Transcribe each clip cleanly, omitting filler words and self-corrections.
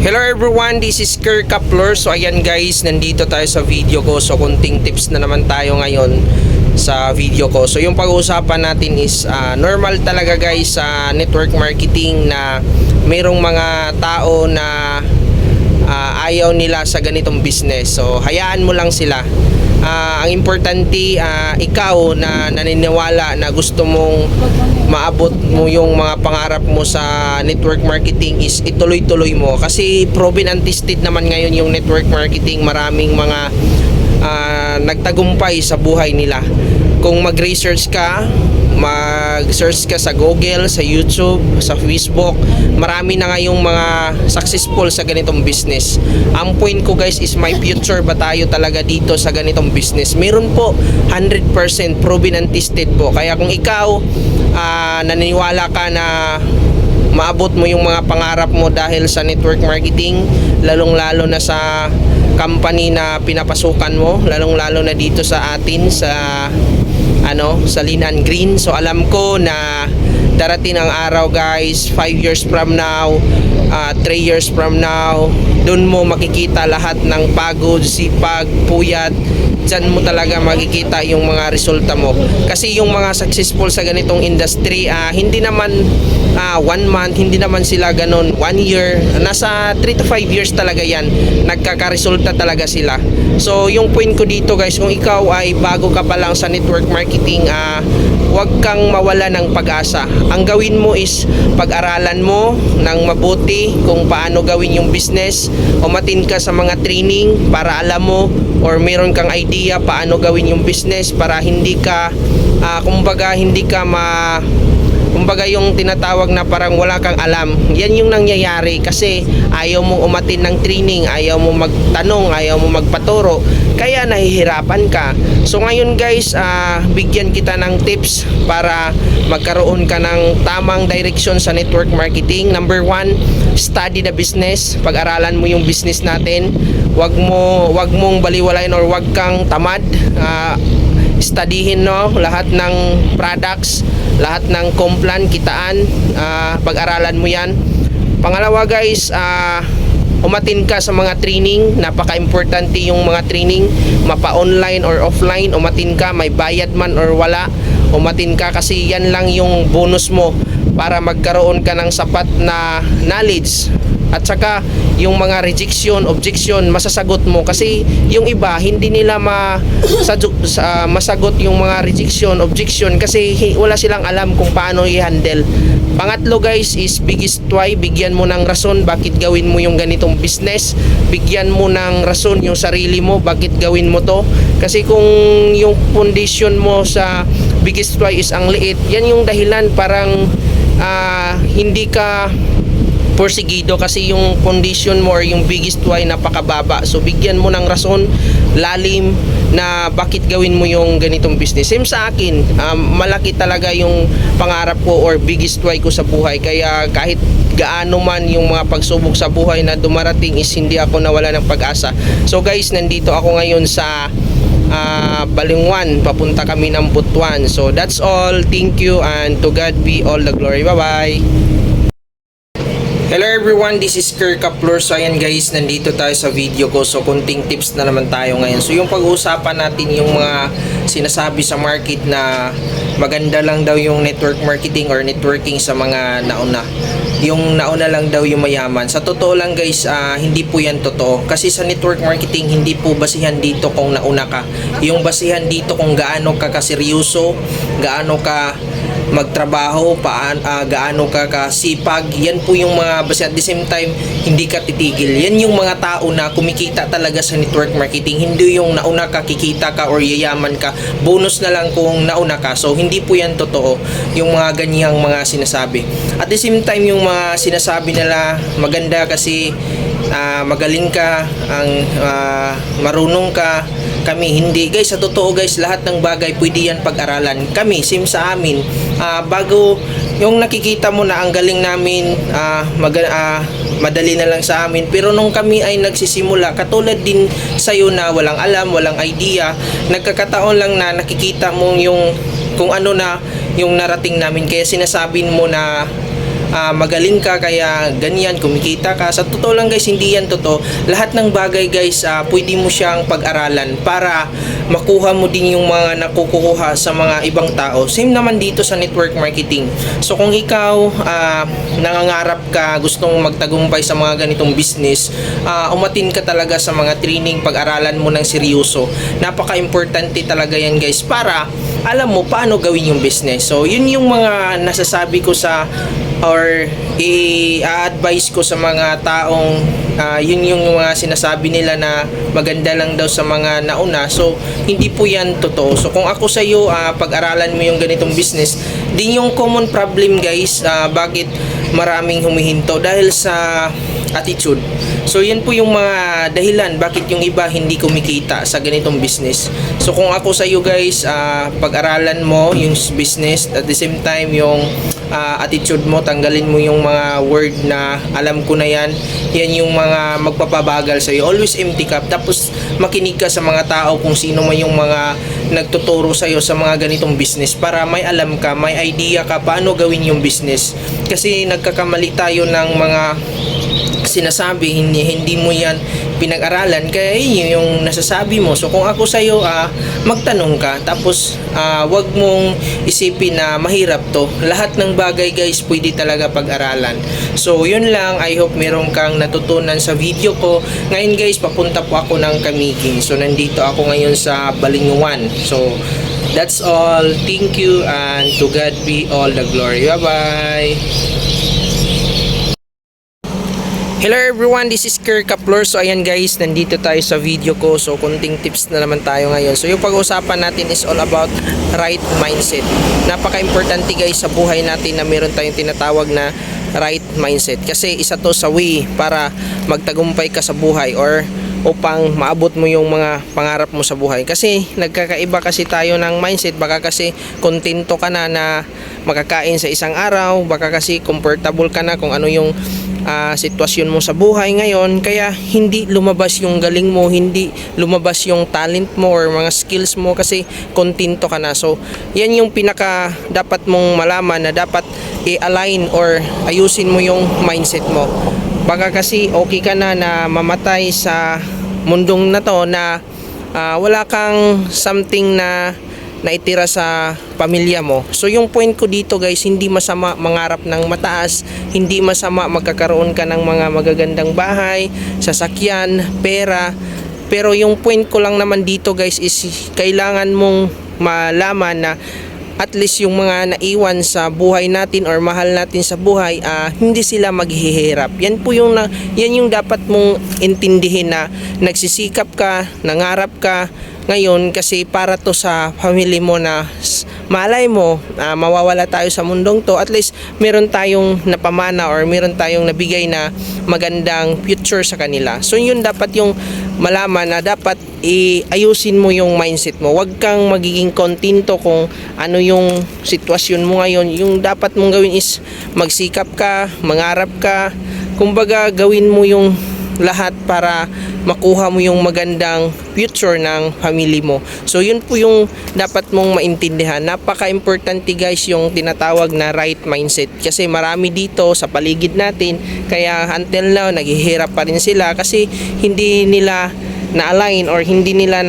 Hello everyone, this is Kirk Kaplor. So ayan guys, nandito tayo sa video ko. So kunting tips na naman tayo ngayon sa video ko. So yung pag-uusapan natin is normal talaga guys sa network marketing na mayroong mga tao na ayaw nila sa ganitong business. So hayaan mo lang sila. Ang importante ikaw na naniniwala na gusto mong maabot mo yung mga pangarap mo sa network marketing is ituloy-tuloy mo, kasi proven and tested naman ngayon yung network marketing. Maraming mga nagtagumpay sa buhay nila. Kung mag-research ka, mag-search ka sa Google, sa YouTube, sa Facebook, marami na ngayong mga successful sa ganitong business. Ang point ko guys is may future ba tayo talaga dito sa ganitong business? Meron po, 100% proven and tested po. Kaya kung ikaw naniniwala ka na maabot mo yung mga pangarap mo dahil sa network marketing, lalong-lalo na sa company na pinapasukan mo, lalong-lalo na dito sa atin sa Lean and Green. So alam ko na darating ang araw guys, 5 years from now, 3 years from now, doon mo makikita lahat ng pagod, sipag, puyat. Diyan mo talaga makikita yung mga resulta mo. Kasi yung mga successful sa ganitong industry, hindi naman 1 month, hindi naman sila ganun 1 year, nasa 3 to 5 years talaga yan, nagkakaresulta talaga sila. So yung point ko dito guys, kung ikaw ay bago ka pa lang sa network marketing, huwag kang mawala ng pag-asa. Ang gawin mo is pag-aralan mo ng mabuti kung paano gawin yung business, umatin ka sa mga training para alam mo or meron kang idea paano gawin yung business para hindi ka kumbaga yung tinatawag na parang wala kang alam. Yan yung nangyayari kasi ayaw mo umatin ng training, ayaw mo magtanong, ayaw mo magpaturo, kaya nahihirapan ka. So ngayon guys, bigyan kita ng tips para magkaroon ka ng tamang direction sa network marketing. Number 1, study the business. Pag-aralan mo yung business natin. Wag mong baliwalain or wag kang tamad. Studyhin lahat ng products, lahat ng complan, kitaan, pag-aralan mo yan. Pangalawa guys, umatin ka sa mga training. Napaka-importante yung mga training, mapa-online or offline. Umatin ka, may bayad man or wala, umatin ka, kasi yan lang yung bonus mo para magkaroon ka ng sapat na knowledge. At saka yung mga rejection, objection, masasagot mo, kasi yung iba hindi nila masagot yung mga rejection, objection, kasi wala silang alam kung paano i-handle. Pangatlo guys is biggest why. Bigyan mo ng rason bakit gawin mo yung ganitong business. Bigyan mo ng rason yung sarili mo bakit gawin mo to. Kasi kung yung foundation mo sa biggest why is ang liit, yan yung dahilan parang hindi ka porsigido, kasi yung condition mo or yung biggest why napakababa. So bigyan mo ng rason lalim na bakit gawin mo yung ganitong business. Same sa akin, malaki talaga yung pangarap ko or biggest why ko sa buhay, kaya kahit gaano man yung mga pagsubok sa buhay na dumarating is hindi ako nawala ng pag-asa. So guys, nandito ako ngayon sa Balingwan, papunta kami ng Butuan. So that's all, thank you and to God be all the glory. Bye bye. Hello everyone, this is Kirk Kaplor. So ayan guys, nandito tayo sa video ko. So kunting tips na naman tayo ngayon. So yung pag-uusapan natin yung mga sinasabi sa market na maganda lang daw yung network marketing or networking sa mga nauna. Yung nauna lang daw yung mayaman. Sa totoo lang guys, hindi po yan totoo. Kasi sa network marketing, hindi po basihan dito kung nauna ka. Yung basihan dito kung gaano ka kaseryoso, gaano ka magtrabaho, gaano ka kasipag. Yan po yung mga base. At the same time, hindi ka titigil. Yan yung mga tao na kumikita talaga sa network marketing. Hindi yung nauna ka, kikita ka or yayaman ka. Bonus na lang kung nauna ka. So hindi po yan totoo yung mga ganyang mga sinasabi. At the same time, yung mga sinasabi nila maganda kasi magaling ka, marunong ka. Kami hindi guys, sa totoo guys, lahat ng bagay pwede yan pag-aralan. Kami, same sa amin, bago yung nakikita mo na ang galing namin, madali na lang sa amin, pero nung kami ay nagsisimula, katulad din sa'yo na walang alam, walang idea, nagkakataon lang na nakikita mo yung kung ano na yung narating namin, kaya sinasabi mo na magaling ka kaya ganyan, kumikita ka. Sa totoo lang guys, hindi yan totoo. Lahat ng bagay guys, pwede mo siyang pag-aralan para makuha mo din yung mga nakukuha sa mga ibang tao. Same naman dito sa network marketing. So kung ikaw nangangarap ka, gustong magtagumpay sa mga ganitong business, umatin ka talaga sa mga training, pag-aralan mo ng seryoso. Napaka-importante talaga yan guys para alam mo paano gawin yung business. So yun yung mga nasasabi ko sa or i-advise ko sa mga taong yun yung mga sinasabi nila na maganda lang daw sa mga nauna. So hindi po yan totoo. So kung ako sa iyo, pag-aralan mo yung ganitong business, din yung common problem guys, bakit maraming humihinto dahil sa attitude. So yan po yung mga dahilan bakit yung iba hindi kumikita sa ganitong business. So kung ako sa iyo guys, pag-aralan mo yung business, at the same time yung attitude mo, tanggalin mo yung mga word na alam ko na yan yung mga magpapabagal sa iyo. Always empty cup, tapos makinig ka sa mga tao kung sino man yung mga nagtuturo sa iyo sa mga ganitong business para may alam ka, may idea ka paano gawin yung business. Kasi nagkakamali tayo ng mga sinasabi, hindi mo yan pinag-aralan, kaya yun yung nasasabi mo. So kung ako sa'yo, magtanong ka, tapos wag mong isipin na mahirap to. Lahat ng bagay guys pwede talaga pag-aralan. So yun lang, I hope meron kang natutunan sa video ko. Ngayon guys, papunta po ako ng Camiguin. So nandito ako ngayon sa Balinghoan. So that's all. Thank you and to God be all the glory. Bye bye. Hello everyone, this is Kirk Kaplor. So ayan guys, nandito tayo sa video ko. So kunting tips na naman tayo ngayon. So yung pag-uusapan natin is all about right mindset. Napaka-importante guys sa buhay natin na meron tayong tinatawag na right mindset. Kasi isa to sa way para magtagumpay ka sa buhay or upang maabot mo yung mga pangarap mo sa buhay. Kasi nagkakaiba kasi tayo ng mindset. Baka kasi kontento ka na makakain sa isang araw. Baka kasi comfortable ka na kung ano yung sitwasyon mo sa buhay ngayon, kaya hindi lumabas yung galing mo, hindi lumabas yung talent mo or mga skills mo kasi kontento ka na. So yan yung pinaka dapat mong malaman, na dapat i-align or ayusin mo yung mindset mo. Baka kasi okay ka na mamatay sa mundong na to na wala kang something na naitira sa pamilya mo. So yung point ko dito guys, hindi masama mangarap ng mataas, hindi masama magkakaroon ka ng mga magagandang bahay, sasakyan, pera. Pero yung point ko lang naman dito guys is kailangan mong malaman na at least yung mga naiwan sa buhay natin or mahal natin sa buhay, hindi sila maghihirap. Yan po yung yan yung dapat mong intindihin, na nagsisikap ka, nangarap ka ngayon kasi para to sa family mo, na malay mo mawawala tayo sa mundong to, at least meron tayong napamana or meron tayong nabigay na magandang future sa kanila. So yun dapat yung malaman, na dapat ayusin mo yung mindset mo. Huwag kang magiging kontento kung ano yung sitwasyon mo ngayon. Yung dapat mong gawin is magsikap ka, mangarap ka. Kumbaga gawin mo yung lahat para makuha mo yung magandang future ng family mo. So yun po yung dapat mong maintindihan. Napaka-importante guys yung tinatawag na right mindset, kasi marami dito sa paligid natin, kaya until now naghihirap pa rin sila kasi hindi nila na-align or hindi nila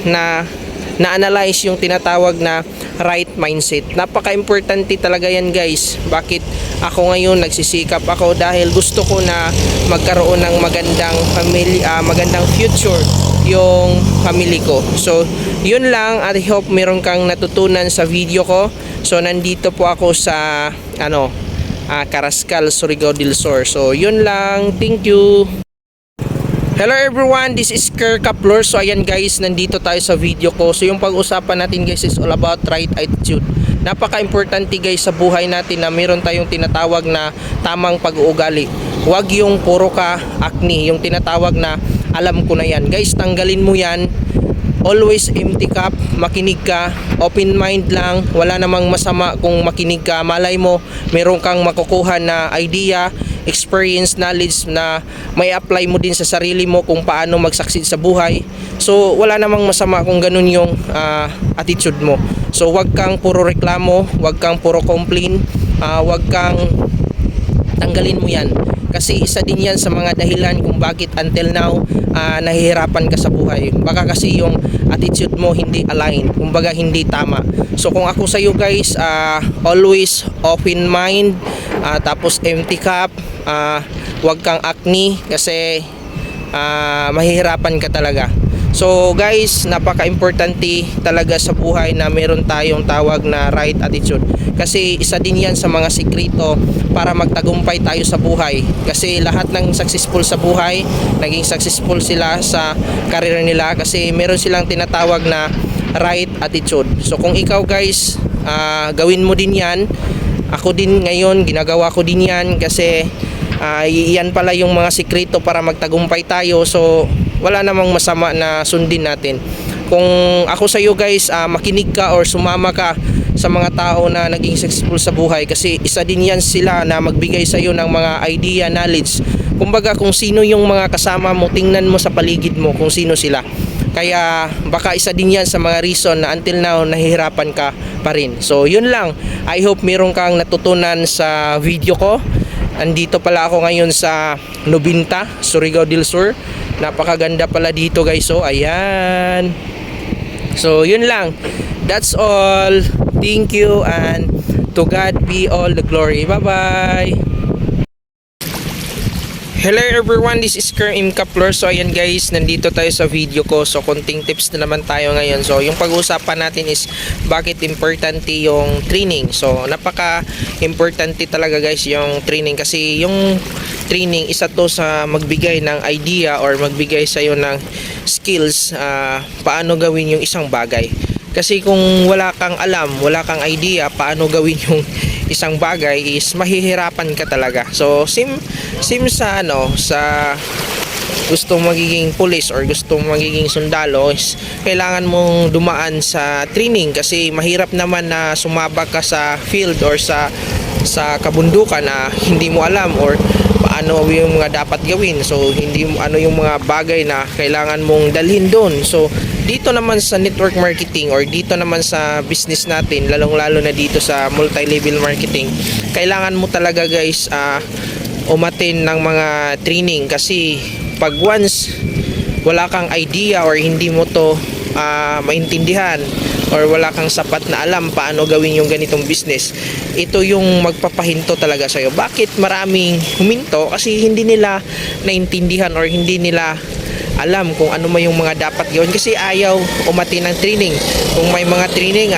na-analyze yung tinatawag na right mindset. Napaka-importante talaga yan guys. Bakit ako ngayon nagsisikap ako? Dahil gusto ko na magkaroon ng magandang family, magandang future yung family ko. So yun lang, at I hope meron kang natutunan sa video ko. So nandito po ako sa Carrascal, Surigao del Sur. So yun lang, thank you. Hello everyone, this is Kirk Kaplor. So ayan guys, nandito tayo sa video ko. So yung pag-usapan natin guys is all about right attitude. Napaka-importante guys sa buhay natin na meron tayong tinatawag na tamang pag-uugali. Huwag yung puro ka acne, yung tinatawag na alam ko na yan. Guys, tanggalin mo yan. Always empty cup, makinig ka, open mind lang, wala namang masama kung makinig ka. Malay mo, meron kang makukuha na idea, experience, knowledge na may apply mo din sa sarili mo kung paano mag-succeed sa buhay. So wala namang masama kung ganun yung attitude mo. So wag kang puro reklamo, wag kang puro complain, wag kang tanggalin mo yan. Kasi isa din yan sa mga dahilan kung bakit until now nahihirapan ka sa buhay. Baka kasi yung attitude mo hindi align, kumbaga hindi tama. So kung ako sa iyo guys, always open mind, tapos empty cup, wag kang acne kasi mahihirapan ka talaga. So guys, napaka-importante talaga sa buhay na meron tayong tawag na right attitude. Kasi isa din yan sa mga sikreto para magtagumpay tayo sa buhay. Kasi lahat ng successful sa buhay, naging successful sila sa career nila kasi meron silang tinatawag na right attitude. So kung ikaw guys, gawin mo din yan. Ako din ngayon, ginagawa ko din yan kasi yan pala yung mga sikreto para magtagumpay tayo. So wala namang masama na sundin natin. Kung ako sa iyo guys, makinig ka or sumama ka sa mga tao na naging successful sa buhay kasi isa din yan sila na magbigay sa iyo ng mga idea, knowledge. Kumbaga kung sino yung mga kasama mo, tingnan mo sa paligid mo kung sino sila. Kaya baka isa din yan sa mga reason na until now nahihirapan ka pa rin. So yun lang. I hope meron kang natutunan sa video ko. Andito pala ako ngayon sa Nobinta, Surigao del Sur. Napakaganda pala dito guys. So ayan. So yun lang. That's all. Thank you and to God be all the glory. Bye bye. Hello everyone, this is Kerm Kapler. So ayan guys, nandito tayo sa video ko. So konting tips na naman tayo ngayon. So yung pag-uusapan natin is bakit importante yung training. So napaka-importante talaga guys yung training. Kasi yung training, isa to sa magbigay ng idea or magbigay sa'yo ng skills paano gawin yung isang bagay. Kasi kung wala kang alam, wala kang idea paano gawin yung isang bagay is mahihirapan ka talaga. So same sa sa gusto magiging police or gusto magiging sundalo is kailangan mong dumaan sa training kasi mahirap naman na sumabak ka sa field or sa kabundukan na hindi mo alam or paano yung mga dapat gawin. So hindi mo ano yung mga bagay na kailangan mong dalhin doon. So dito naman sa network marketing or dito naman sa business natin, lalong-lalo na dito sa multi-level marketing, kailangan mo talaga guys umattend ng mga training kasi pag once wala kang idea or hindi mo to maintindihan or wala kang sapat na alam paano gawin yung ganitong business, ito yung magpapahinto talaga sa'yo. Bakit maraming huminto? Kasi hindi nila naintindihan or hindi nila alam kung ano may yung mga dapat gawin kasi ayaw umatin ng training. Kung may mga training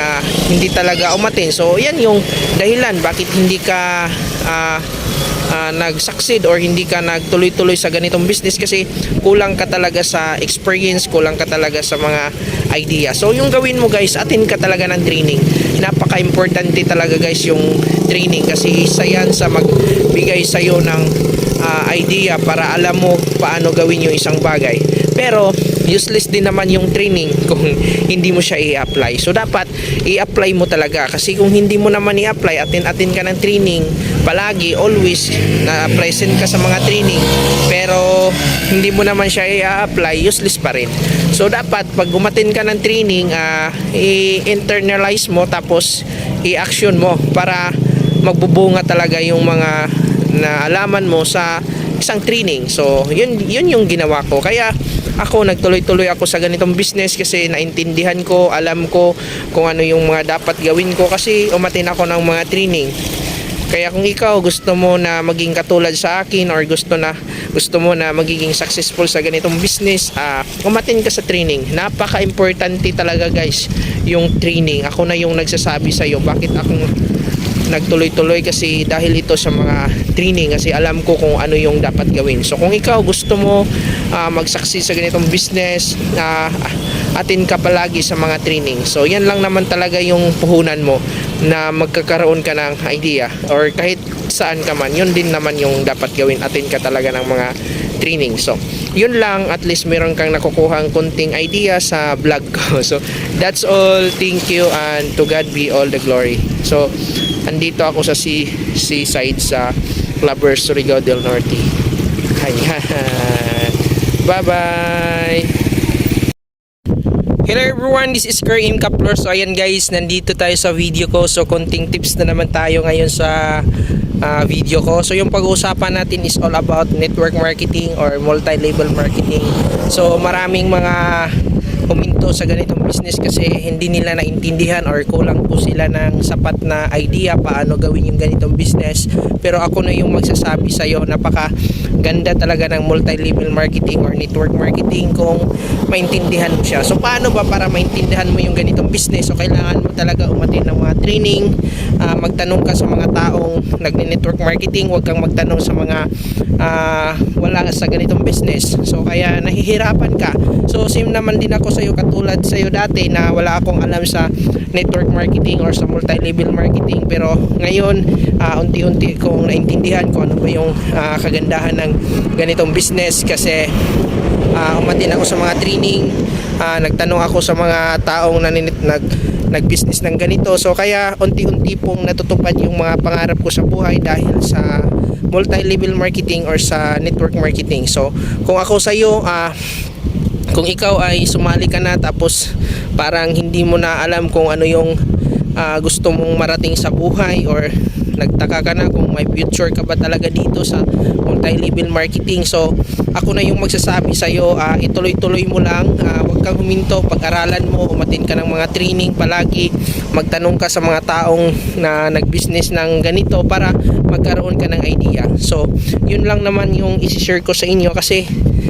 hindi talaga umatin. So yan yung dahilan bakit hindi ka nag-succeed or hindi ka nagtuloy-tuloy sa ganitong business kasi kulang ka talaga sa experience, kulang ka talaga sa mga idea. So yung gawin mo guys, attend ka talaga ng training. Napaka-importante talaga guys yung training kasi isa yan sa magbigay sa'yo ng idea para alam mo paano gawin yung isang bagay. Pero useless din naman yung training kung hindi mo siya i-apply. So dapat i-apply mo talaga kasi kung hindi mo naman i-apply, attend ka ng training palagi, always na present ka sa mga training pero hindi mo naman siya i-apply, useless pa rin. So dapat pag umattend ka ng training, i-internalize mo tapos i-action mo para magbubunga talaga yung mga naalaman mo sa isang training. So yun yung ginawa ko. Kaya ako nagtuloy-tuloy ako sa ganitong business kasi naintindihan ko, alam ko kung ano yung mga dapat gawin ko kasi umattend ako ng mga training. Kaya kung ikaw gusto mo na maging katulad sa akin or gusto mo na magiging successful sa ganitong business, umattend ka sa training. Napaka-importante talaga guys yung training. Ako na yung nagsasabi sa iyo bakit ako nagtuloy-tuloy kasi dahil ito sa mga training kasi alam ko kung ano yung dapat gawin. So kung ikaw gusto mo mag-succeed sa ganitong business, attend ka palagi sa mga training. So yan lang naman talaga yung puhunan mo na magkakaroon ka ng idea or kahit saan ka man, yun din naman yung dapat gawin, attend ka talaga ng mga training. So yun lang, at least meron kang nakukuhang kunting idea sa vlog ko. So that's all. Thank you and to God be all the glory. So andito ako sa seaside sa Clubbers, Surigao del Norte. Ayan. Bye bye. Hello everyone, this is Kerm Kapler. So ayan guys, nandito tayo sa video ko. So konting tips na naman tayo ngayon sa video ko. So yung pag-uusapan natin is all about network marketing or multi-level marketing. So maraming mga huminto sa ganitong business kasi hindi nila naintindihan or kulang po sila ng sapat na idea paano gawin yung ganitong business. Pero ako na yung magsasabi sa iyo, napaka ganda talaga ng multi-level marketing or network marketing kung maintindihan mo siya. So paano ba para maintindihan mo yung ganitong business? So kailangan mo talaga umattend ng mga training, magtanong ka sa mga taong nagne-network marketing, huwag kang magtanong sa mga wala sa ganitong business. So kaya nahihirapan ka. So same naman din ako sa iyo, katulad sa iyo dati na wala akong alam sa network marketing or sa multi-level marketing, pero ngayon unti-unti kong naintindihan kung ano ba yung kagandahan ng ganitong business kasi umatin ako sa mga training, nagtanong ako sa mga taong nag-business ng ganito. So kaya unti-unti pong natutupad yung mga pangarap ko sa buhay dahil sa multi-level marketing or sa network marketing. So kung ako sa iyo, kung ikaw ay sumali ka na tapos parang hindi mo na alam kung ano yung gusto mong marating sa buhay or nagtaka ka na kung may future ka ba talaga dito sa multi-level marketing, so ako na yung magsasabi sa iyo, ituloy-tuloy mo lang, huwag kang huminto, pag-aralan mo, umattend ka ng mga training palagi, magtanong ka sa mga taong na nag-business ng ganito para magkaroon ka ng idea. So yun lang naman yung isi-share ko sa inyo kasi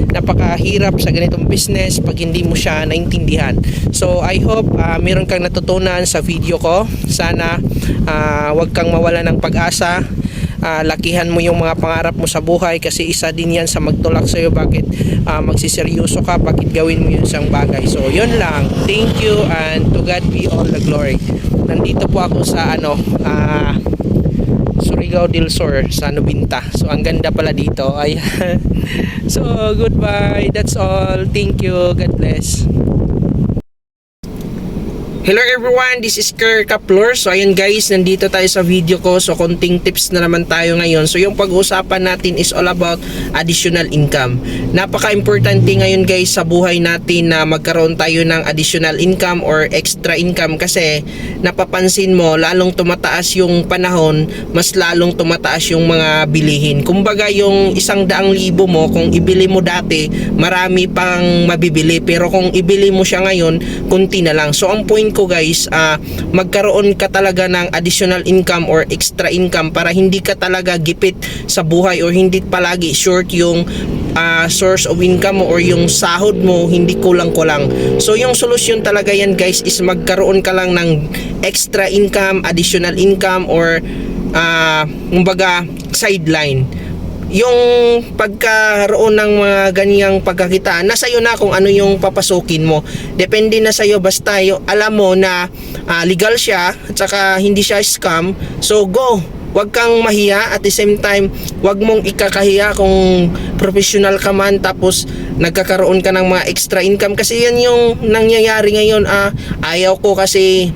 napakahirap sa ganitong business pag hindi mo siya naintindihan. So I hope meron kang natutunan sa video ko. Sana wag kang mawala ng pag-asa. Lakihan mo yung mga pangarap mo sa buhay kasi isa din yan sa magtulak sa iyo bakit magsiseryoso ka, bakit gawin mo yung isang bagay. So yun lang, thank you and to God be all the glory. Nandito po ako sa Surigao del Sur sa Nubinta. So ang ganda pala dito. Ayan. So goodbye, that's all, thank you, God bless. Hello everyone, this is Kerr Kaplor. So ayun guys, nandito tayo sa video ko. So konting tips na naman tayo ngayon. So yung pag-uusapan natin is all about additional income. Napaka-importante ngayon guys sa buhay natin na magkaroon tayo ng additional income or extra income kasi napapansin mo lalong tumataas yung panahon, mas lalong tumataas yung mga bilihin. Kumbaga yung 100,000 mo kung ibili mo dati, marami pang mabibili, pero kung ibili mo siya ngayon, kunti na lang. So ang point ko guys, magkaroon ka talaga ng additional income or extra income para hindi ka talaga gipit sa buhay or hindi palagi short yung source of income mo or yung sahod mo, hindi kulang-kulang. So yung solusyon talaga yan guys is magkaroon ka lang ng extra income, additional income or kumbaga sideline. Yung pagkaroon ng mga ganyang pagkakitaan, nasa iyo na kung ano yung papasukin mo. Depende na sa iyo, basta alam mo na legal siya at saka hindi siya scam. So go, wag kang mahiya, at the same time wag mong ikakahiya kung professional ka man tapos nagkakaroon ka ng mga extra income kasi yan yung nangyayari ngayon. Ayaw ko kasi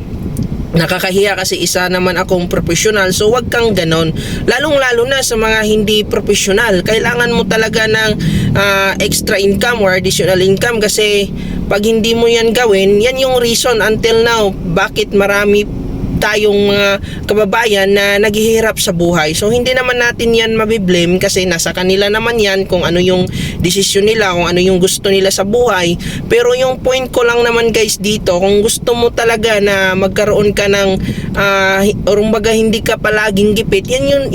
nakakahiya kasi isa naman akong professional. So wag kang ganon, lalong-lalo na sa mga hindi professional. Kailangan mo talaga ng extra income or additional income kasi pag hindi mo yan gawin, yan yung reason until now bakit marami tayong mga kababayan na naghihirap sa buhay. So hindi naman natin yan mabiblame kasi nasa kanila naman yan kung ano yung desisyon nila, kung ano yung gusto nila sa buhay. Pero yung point ko lang naman guys dito, kung gusto mo talaga na magkaroon ka ng or umbaga hindi ka palaging gipit, yan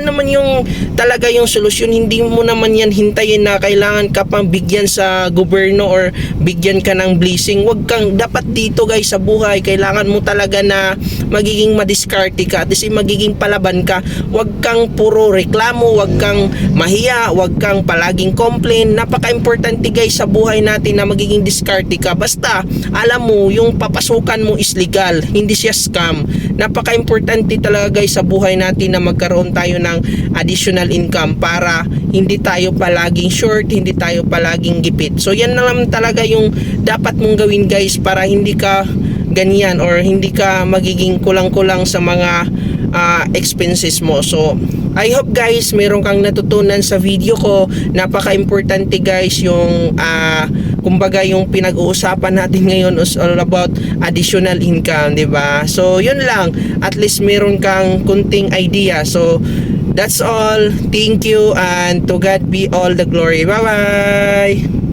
naman yung talaga yung solusyon. Hindi mo naman yan hintayin na kailangan ka pang bigyan sa gobyerno or bigyan ka ng blessing. Wag kang, dapat dito guys sa buhay, kailangan mo talaga na magiging madiskarte ka at magiging palaban ka. Wag kang puro reklamo, wag kang mahiya, wag kang palaging complain. Napaka-importante guys sa buhay natin na magiging diskarte ka. Basta alam mo yung papasukan mo is legal, hindi siya scam. Napaka-importante talaga guys sa buhay natin na magkaroon tayo ng additional income para hindi tayo palaging short, hindi tayo palaging gipit. So yan naman talaga yung dapat mong gawin guys para hindi ka ganyan or hindi ka magiging kulang-kulang sa mga expenses mo. So I hope guys meron kang natutunan sa video ko. Napaka-importante guys yung kumbaga yung pinag-uusapan natin ngayon is all about additional income, di ba? So yun lang, at least meron kang kunting idea. So that's all. Thank you and to God be all the glory. Bye bye.